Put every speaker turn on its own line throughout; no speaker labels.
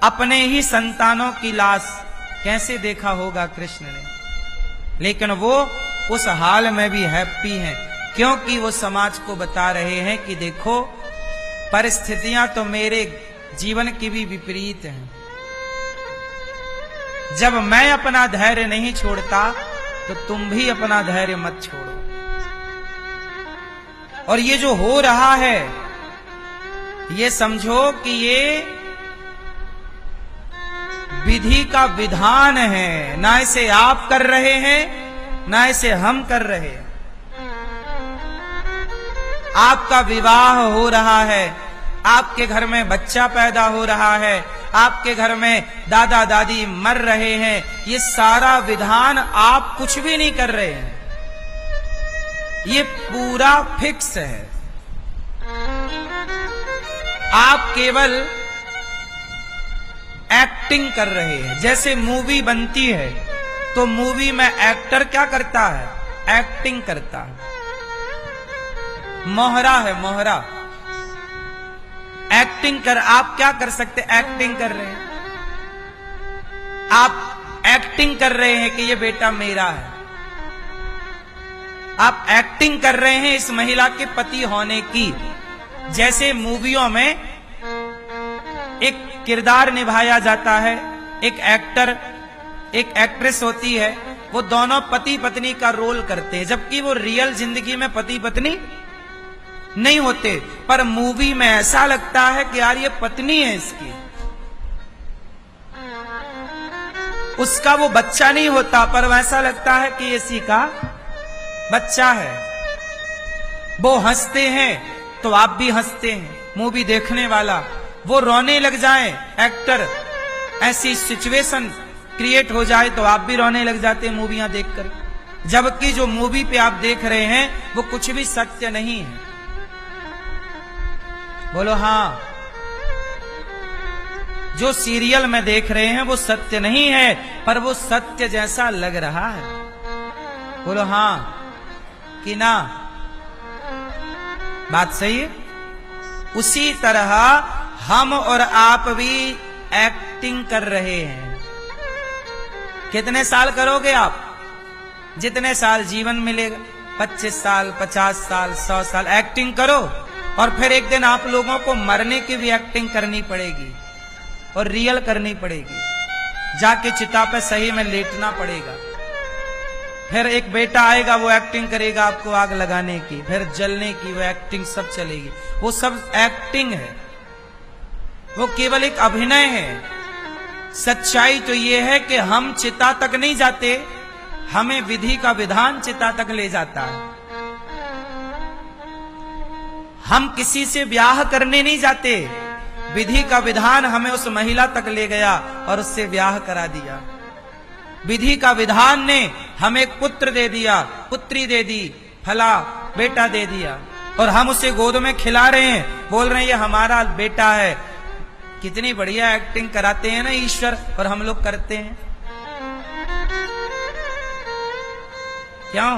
अपने ही संतानों की लाश कैसे देखा होगा कृष्ण ने, लेकिन वो उस हाल में भी हैप्पी हैं, क्योंकि वो समाज को बता रहे हैं कि देखो परिस्थितियां तो मेरे जीवन की भी विपरीत हैं। जब मैं अपना धैर्य नहीं छोड़ता तो तुम भी अपना धैर्य मत छोड़ो। और ये जो हो रहा है ये समझो कि ये विधि का विधान है, ना इसे आप कर रहे हैं ना इसे हम कर रहे हैं। आपका विवाह हो रहा है, आपके घर में बच्चा पैदा हो रहा है, आपके घर में दादा दादी मर रहे हैं, ये सारा विधान आप कुछ भी नहीं कर रहे हैं, ये पूरा फिक्स है। आप केवल एक्टिंग कर रहे हैं। जैसे मूवी बनती है तो मूवी में एक्टर क्या करता है? एक्टिंग करता है। मोहरा है, मोहरा एक्टिंग कर। आप क्या कर सकते? एक्टिंग कर रहे हैं। आप एक्टिंग कर रहे हैं कि ये बेटा मेरा है। आप एक्टिंग कर रहे हैं इस महिला के पति होने की। जैसे मूवियों में एक किरदार निभाया जाता है, एक एक्टर एक एक्ट्रेस होती है, वो दोनों पति पत्नी का रोल करते हैं, जबकि वो रियल जिंदगी में पति पत्नी नहीं होते, पर मूवी में ऐसा लगता है कि यार ये पत्नी है इसकी। उसका वो बच्चा नहीं होता, पर वैसा लगता है कि इसी का बच्चा है। वो हंसते हैं तो आप भी हंसते हैं, मूवी देखने वाला। वो रोने लग जाए एक्टर, ऐसी सिचुएशन क्रिएट हो जाए तो आप भी रोने लग जाते हैं मूवियां देखकर, जबकि जो मूवी पे आप देख रहे हैं वो कुछ भी सत्य नहीं है। बोलो हाँ। जो सीरियल में देख रहे हैं वो सत्य नहीं है, पर वो सत्य जैसा लग रहा है। बोलो हाँ कि ना? बात सही है। उसी तरह हम और आप भी एक्टिंग कर रहे हैं। कितने साल करोगे आप? जितने साल जीवन मिलेगा, 25 साल 50 साल 100 साल एक्टिंग करो, और फिर एक दिन आप लोगों को मरने की भी एक्टिंग करनी पड़ेगी और रियल करनी पड़ेगी। जाके चिता पे सही में लेटना पड़ेगा। फिर एक बेटा आएगा, वो एक्टिंग करेगा आपको आग लगाने की, फिर जलने की, वो एक्टिंग सब चलेगी। वो सब एक्टिंग है, वो केवल एक अभिनय है। सच्चाई तो ये है कि हम चिता तक नहीं जाते, हमें विधि का विधान चिता तक ले जाता है। हम किसी से ब्याह करने नहीं जाते, विधि का विधान हमें उस महिला तक ले गया और उससे ब्याह करा दिया। विधि का विधान ने हमें पुत्र दे दिया, पुत्री दे दी, फला बेटा दे दिया, और हम उसे गोद में खिला रहे हैं, बोल रहे हैं ये हमारा बेटा है। कितनी बढ़िया एक्टिंग कराते हैं ना ईश्वर, और हम लोग करते हैं क्यों?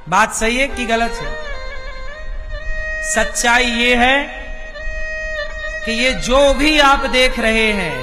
बात सही है कि गलत है? सच्चाई ये है कि ये जो भी आप देख रहे हैं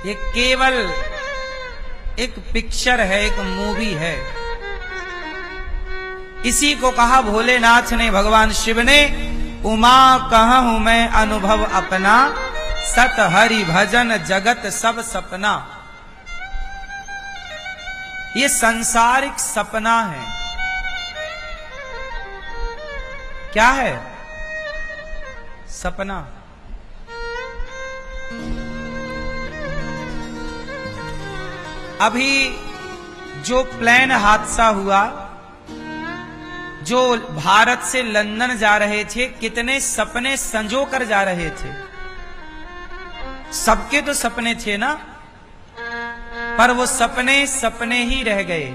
ये केवल एक पिक्चर है, एक मूवी है। इसी को कहा भोलेनाथ ने, भगवान शिव ने, उमा कहूं मैं अनुभव अपना, सत हरि भजन जगत सब सपना। ये सांसारिक सपना है। क्या है? सपना। अभी जो प्लेन हादसा हुआ, जो भारत से लंदन जा रहे थे, कितने सपने संजो कर जा रहे थे। सबके तो सपने थे ना, पर वो सपने सपने ही रह गए।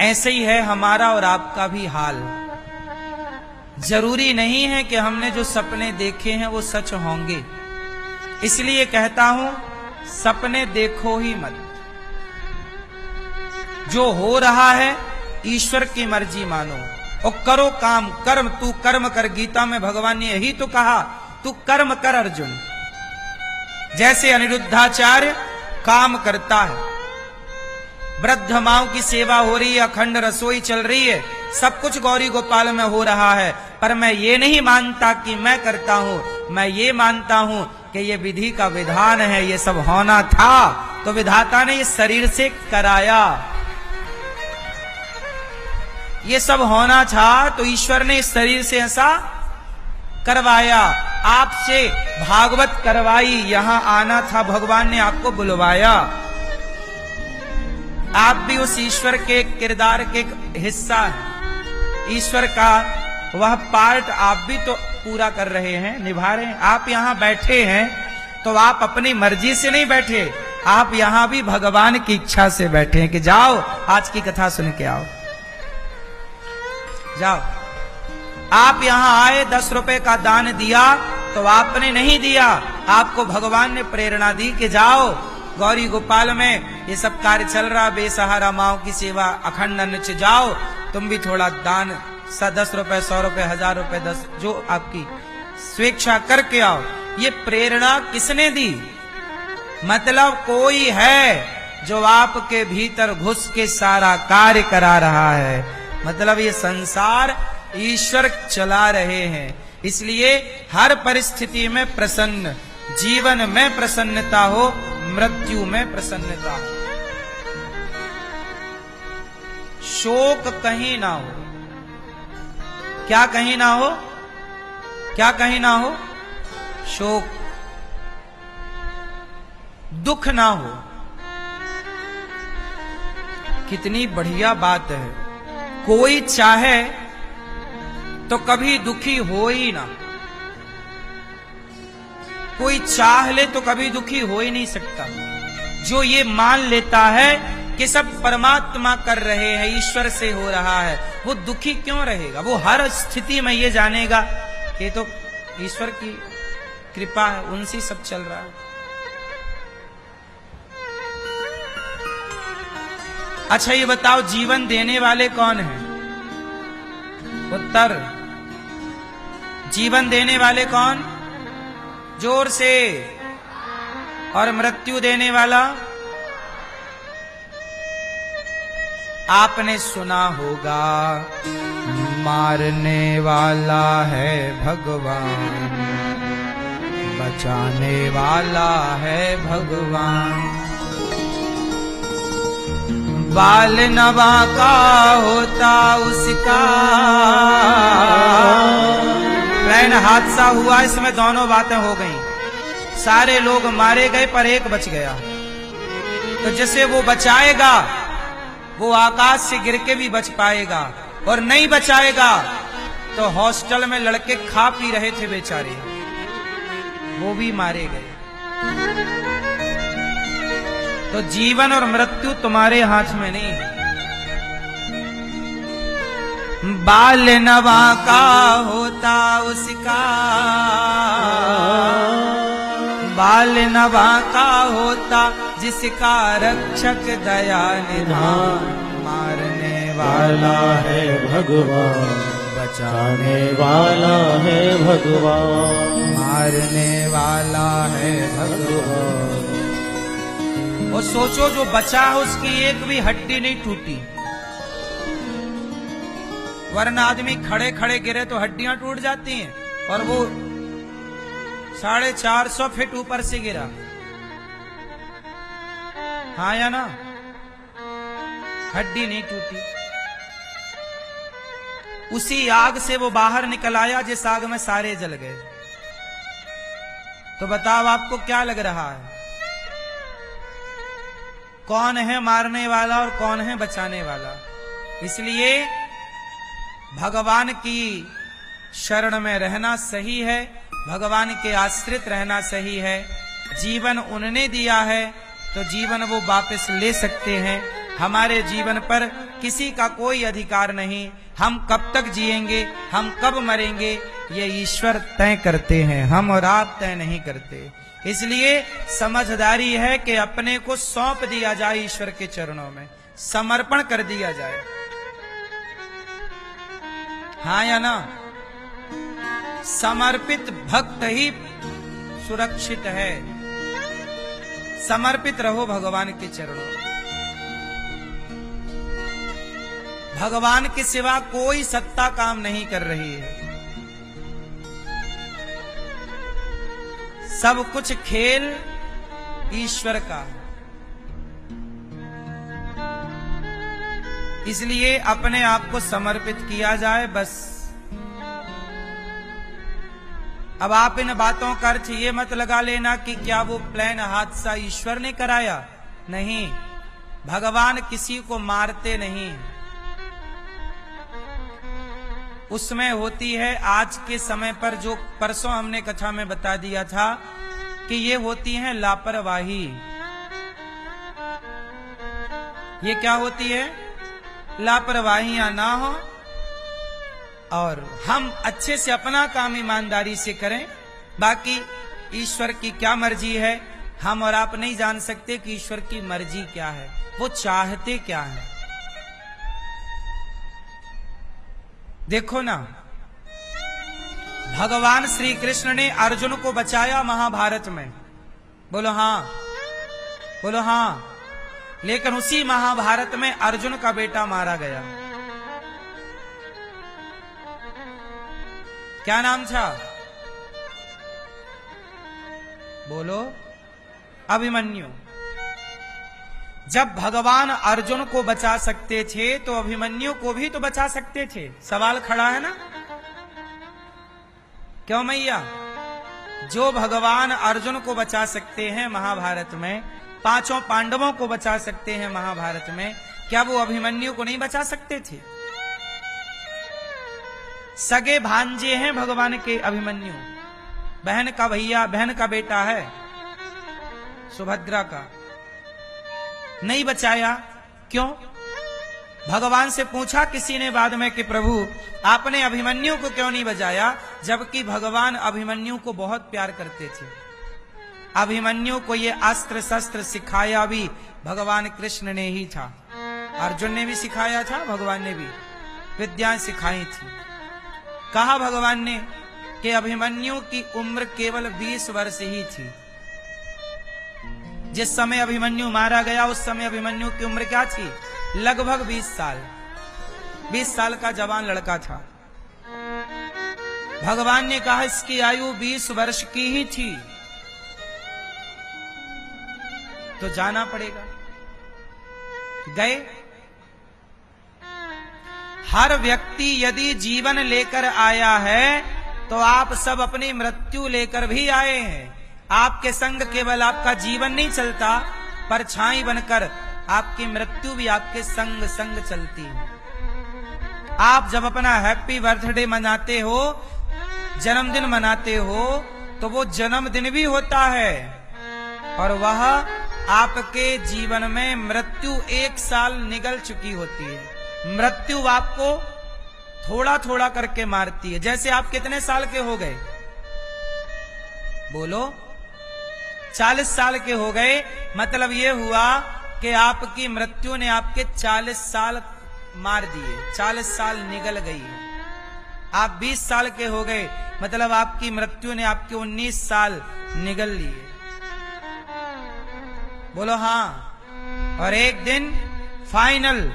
ऐसे ही है हमारा और आपका भी हाल। जरूरी नहीं है कि हमने जो सपने देखे हैं वो सच होंगे। इसलिए कहता हूं, सपने देखो ही मत। जो हो रहा है ईश्वर की मर्जी मानो। और करो काम कर्म, तू कर्म कर। गीता में भगवान ने यही तो कहा, तू कर्म कर अर्जुन। जैसे अनिरुद्धाचार्य काम करता है, वृद्ध माओं की सेवा हो रही है, अखंड रसोई चल रही है, सब कुछ गौरी गोपाल में हो रहा है, पर मैं ये नहीं मानता कि मैं करता हूं, मैं ये मानता हूं कि ये विधि का विधान है, ये सब होना था तो विधाता ने ये शरीर से कराया, ये सब होना था तो ईश्वर ने इस शरीर से ऐसा करवाया। आपसे भागवत करवाई, यहां आना था, भगवान ने आपको बुलवाया। आप भी उस ईश्वर के किरदार के हिस्सा हैं, ईश्वर का वह पार्ट आप भी तो पूरा कर रहे हैं, निभा रहे हैं। आप यहां बैठे हैं तो आप अपनी मर्जी से नहीं बैठे, आप यहां भी भगवान की इच्छा से बैठे हैं कि जाओ आज की कथा सुन के आओ, जाओ। आप यहां आए, 10 रुपए का दान दिया तो आपने नहीं दिया, आपको भगवान ने प्रेरणा दी कि जाओ गौरी गोपाल में ये सब कार्य चल रहा, बेसहारा माओ की सेवा, अखंड अन्न से जाओ, तुम भी थोड़ा दान 10 रुपए, 100 रुपए, 1000 रुपए, 10 जो आपकी स्वेच्छा करके आओ। ये प्रेरणा किसने दी? मतलब कोई है जो आपके भीतर घुस के सारा कार्य करा रहा है, मतलब ये संसार ईश्वर चला रहे हैं। इसलिए हर परिस्थिति में प्रसन्न, जीवन में प्रसन्नता हो, मृत्यु में प्रसन्नता हो, शोक कहीं ना हो। क्या कहीं ना हो? क्या कहीं ना हो? शोक, दुख ना हो। कितनी बढ़िया बात है, कोई चाहे तो कभी दुखी हो ही ना, कोई चाह ले तो कभी दुखी हो ही नहीं सकता। जो ये मान लेता है कि सब परमात्मा कर रहे हैं, ईश्वर से हो रहा है, वो दुखी क्यों रहेगा? वो हर स्थिति में ये जानेगा कि तो ईश्वर की कृपा है, उनसे सब चल रहा है। अच्छा ये बताओ, जीवन देने वाले कौन हैं? उत्तर, जीवन देने वाले कौन? जोर से। और मृत्यु देने वाला? आपने सुना होगा, मारने वाला है भगवान, बचाने वाला है भगवान। बाल नवा का होता उसका, ट्रेन हादसा हुआ, इसमें दोनों बातें हो गई, सारे लोग मारे गए पर एक बच गया। तो जिसे वो बचाएगा वो आकाश से गिर के भी बच पाएगा, और नहीं बचाएगा तो हॉस्टल में लड़के खा पी रहे थे बेचारे, वो भी मारे गए। तो जीवन और मृत्यु तुम्हारे हाथ में नहीं है। बाल नवा का होता उसका, बाल नवा का होता जिसका रक्षक दया निधान। मारने वाला है भगवान, बचाने वाला है भगवान, मारने वाला है भगवान। और सोचो जो बचा उसकी एक भी हड्डी नहीं टूटी, वरना आदमी खड़े खड़े गिरे तो हड्डियां टूट जाती हैं, और वो 450 फीट ऊपर से गिरा। हाँ या ना? हड्डी नहीं टूटी। उसी आग से वो बाहर निकल आया जिस आग में सारे जल गए। तो बताओ आपको क्या लग रहा है, कौन है मारने वाला और कौन है बचाने वाला? इसलिए भगवान की शरण में रहना सही है, भगवान के आश्रित रहना सही है। जीवन उन्होंने दिया है तो जीवन वो वापस ले सकते हैं। हमारे जीवन पर किसी का कोई अधिकार नहीं। हम कब तक जिएंगे, हम कब मरेंगे, ये ईश्वर तय करते हैं, हम और आप तय नहीं करते। इसलिए समझदारी है कि अपने को सौंप दिया जाए ईश्वर के चरणों में, समर्पण कर दिया जाए। हाँ या ना? समर्पित भक्त ही सुरक्षित है। समर्पित रहो भगवान के चरणों। भगवान के सिवा कोई सत्ता काम नहीं कर रही है। सब कुछ खेल ईश्वर का है। इसलिए अपने आप को समर्पित किया जाए बस। अब आप इन बातों का अर्थ ये मत लगा लेना कि क्या वो प्लेन हादसा ईश्वर ने कराया। नहीं, भगवान किसी को मारते नहीं। उसमें होती है आज के समय पर, जो परसों हमने कथा में बता दिया था कि ये होती है लापरवाही। ये क्या होती है? लापरवाहियां ना हो और हम अच्छे से अपना काम ईमानदारी से करें। बाकी ईश्वर की क्या मर्जी है, हम और आप नहीं जान सकते कि ईश्वर की मर्जी क्या है, वो चाहते क्या है। देखो ना, भगवान श्री कृष्ण ने अर्जुन को बचाया महाभारत में। बोलो हाँ, बोलो हाँ। लेकिन उसी महाभारत में अर्जुन का बेटा मारा गया। क्या नाम था? बोलो। अभिमन्यु। जब भगवान अर्जुन को बचा सकते थे तो अभिमन्यु को भी तो बचा सकते थे। सवाल खड़ा है ना? क्यों मैया? जो भगवान अर्जुन को बचा सकते हैं महाभारत में, पांचों पांडवों को बचा सकते हैं महाभारत में, क्या वो अभिमन्यु को नहीं बचा सकते थे? सगे भांजे हैं भगवान के अभिमन्यु। बहन का भैया, बहन का बेटा है सुभद्रा का। नहीं बचाया, क्यों? भगवान से पूछा किसी ने बाद में कि प्रभु आपने अभिमन्यु को क्यों नहीं बचाया, जबकि भगवान अभिमन्यु को बहुत प्यार करते थे। अभिमन्यु को ये अस्त्र शस्त्र सिखाया भी भगवान कृष्ण ने ही था। अर्जुन ने भी सिखाया था, भगवान ने भी विद्याएं सिखाई थी। कहा भगवान ने कि अभिमन्यु की उम्र केवल 20 वर्ष ही थी। जिस समय अभिमन्यु मारा गया उस समय अभिमन्यु की उम्र क्या थी? लगभग 20 साल। 20 साल का जवान लड़का था। भगवान ने कहा इसकी आयु 20 वर्ष की ही थी, तो जाना पड़ेगा। गए। हर व्यक्ति यदि जीवन लेकर आया है तो आप सब अपनी मृत्यु लेकर भी आए हैं। आपके संग केवल आपका जीवन नहीं चलता, परछाई बनकर आपकी मृत्यु भी आपके संग संग चलती है। आप जब अपना हैप्पी बर्थडे मनाते हो, जन्मदिन मनाते हो, तो वो जन्मदिन भी होता है और वह आपके जीवन में मृत्यु 1 साल निगल चुकी होती है। मृत्यु आपको थोड़ा थोड़ा करके मारती है। जैसे आप कितने साल के हो गए? बोलो। 40 साल के हो गए, मतलब ये हुआ कि आपकी मृत्यु ने आपके 40 साल मार दिए, 40 साल निगल गई। आप 20 साल के हो गए, मतलब आपकी मृत्यु ने आपके 19 साल निगल लिए। बोलो हाँ। और एक दिन फाइनल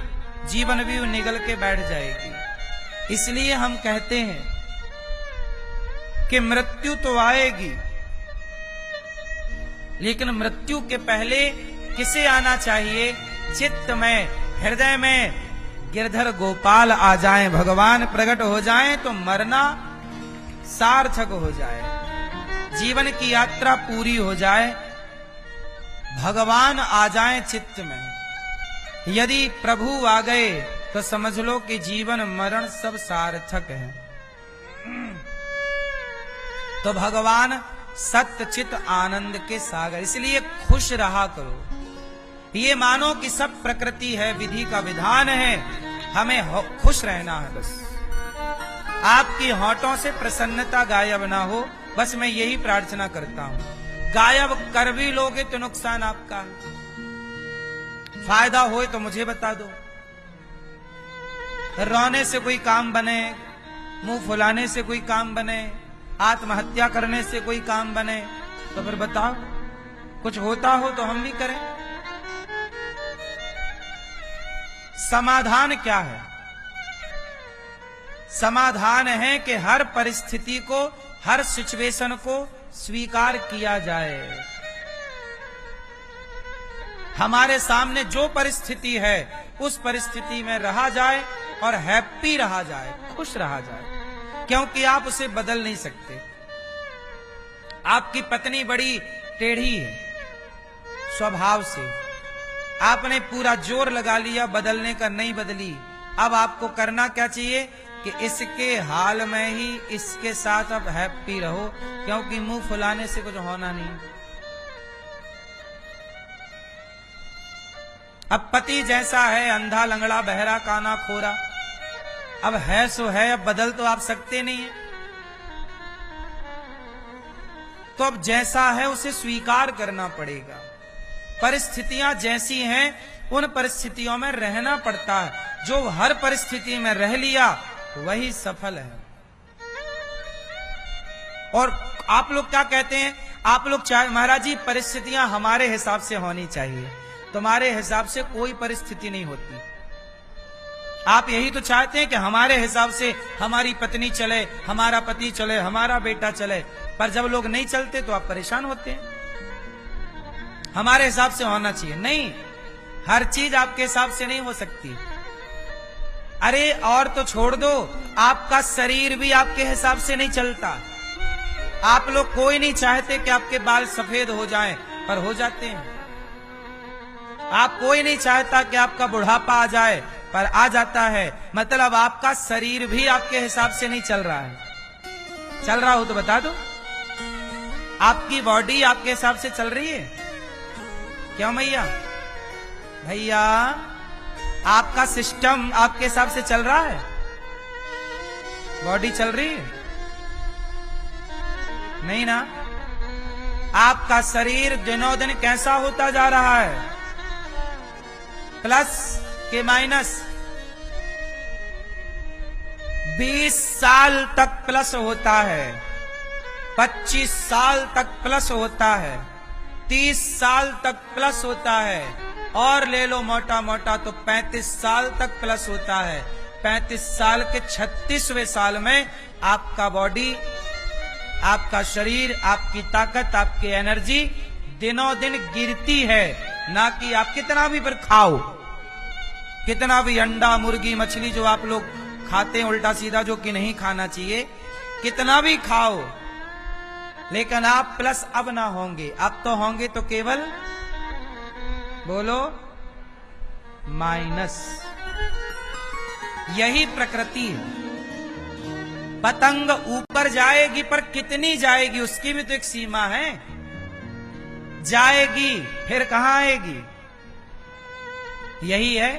जीवन भी निगल के बैठ जाएगी। इसलिए हम कहते हैं कि मृत्यु तो आएगी, लेकिन मृत्यु के पहले किसे आना चाहिए? चित्त में, हृदय में गिरधर गोपाल आ जाएं, भगवान प्रकट हो जाएं तो मरना सार्थक हो जाए, जीवन की यात्रा पूरी हो जाए, भगवान आ जाएं चित्त में। यदि प्रभु आ गए तो समझ लो कि जीवन मरण सब सार्थक है। तो भगवान सत्य चित आनंद के सागर, इसलिए खुश रहा करो। ये मानो कि सब प्रकृति है, विधि का विधान है, हमें खुश रहना है बस। आपकी होठों से प्रसन्नता गायब ना हो, बस मैं यही प्रार्थना करता हूं। गायब कर भी लोगे तो नुकसान आपका, फायदा होए तो मुझे बता दो। रोने से कोई काम बने, मुंह फुलाने से कोई काम बने, आत्महत्या करने से कोई काम बने, तो फिर बताओ, कुछ होता हो तो हम भी करें। समाधान क्या है? समाधान है कि हर परिस्थिति को, हर सिचुएशन को स्वीकार किया जाए। हमारे सामने जो परिस्थिति है उस परिस्थिति में रहा जाए और हैप्पी रहा जाए, खुश रहा जाए, क्योंकि आप उसे बदल नहीं सकते। आपकी पत्नी बड़ी टेढ़ी है स्वभाव से, आपने पूरा जोर लगा लिया बदलने का, नहीं बदली। अब आपको करना क्या चाहिए कि इसके हाल में ही इसके साथ अब हैप्पी रहो, क्योंकि मुंह फुलाने से कुछ होना नहीं। अब पति जैसा है, अंधा लंगड़ा बहरा काना खोरा, अब है सो है, अब बदल तो आप सकते नहीं है। तो अब जैसा है उसे स्वीकार करना पड़ेगा। परिस्थितियां जैसी हैं उन परिस्थितियों में रहना पड़ता है। जो हर परिस्थिति में रह लिया वही सफल है। और आप लोग क्या कहते हैं? आप लोग चाहे महाराज जी परिस्थितियां हमारे हिसाब से होनी चाहिए। तुम्हारे हिसाब से कोई परिस्थिति नहीं होती। आप यही तो चाहते हैं कि हमारे हिसाब से हमारी पत्नी चले, हमारा पति चले, हमारा बेटा चले, पर जब लोग नहीं चलते तो आप परेशान होते हैं। हमारे हिसाब से होना चाहिए, नहीं, हर चीज आपके हिसाब से नहीं हो सकती। अरे और तो छोड़ दो, आपका शरीर भी आपके हिसाब से नहीं चलता। आप लोग कोई नहीं चाहते कि आपके बाल सफेद हो जाएं, पर हो जाते हैं। आप कोई नहीं चाहता कि आपका बुढ़ापा आ जाए, पर आ जाता है। मतलब आपका शरीर भी आपके हिसाब से नहीं चल रहा है। चल रहा हो तो बता दो। आपकी बॉडी आपके हिसाब से चल रही है? क्यों भैया? भैया आपका सिस्टम आपके हिसाब से चल रहा है? बॉडी चल रही है? नहीं ना। आपका शरीर दिनों दिन कैसा होता जा रहा है? प्लस के माइनस? 20 साल तक प्लस होता है, 25 साल तक प्लस होता है, 30 साल तक प्लस होता है, और ले लो मोटा मोटा तो 35 साल तक प्लस होता है। 35 साल के 36वें साल में आपका बॉडी, आपका शरीर, आपकी ताकत, आपकी एनर्जी दिनों दिन गिरती है। ना कि आप कितना भी पर खाओ, कितना भी अंडा मुर्गी मछली जो आप लोग खाते हैं उल्टा सीधा, जो कि नहीं खाना चाहिए, कितना भी खाओ, लेकिन आप प्लस अब ना होंगे। अब तो होंगे तो केवल बोलो माइनस। यही प्रकृति है। पतंग ऊपर जाएगी, पर कितनी जाएगी उसकी भी तो एक सीमा है। जाएगी फिर कहां आएगी? यही है।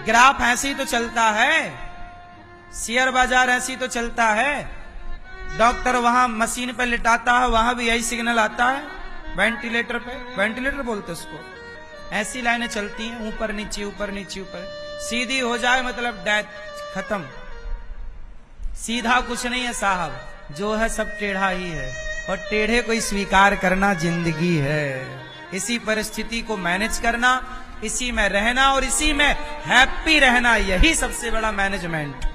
ग्राफ ऐसे ही तो चलता है, शेयर बाजार ऐसी तो चलता है। डॉक्टर वहां मशीन पर लिटाता है, वहां भी यही सिग्नल आता है। वेंटिलेटर पे, वेंटिलेटर बोलते उसको, ऐसी लाइनें चलती हैं, ऊपर नीचे ऊपर नीचे ऊपर। सीधी हो जाए मतलब डेथ, खत्म। सीधा कुछ नहीं है साहब, जो है सब टेढ़ा ही है, और टेढ़े को स्वीकार करना जिंदगी है। इसी परिस्थिति को मैनेज करना, इसी में रहना और इसी में हैप्पी रहना, यही सबसे बड़ा मैनेजमेंट।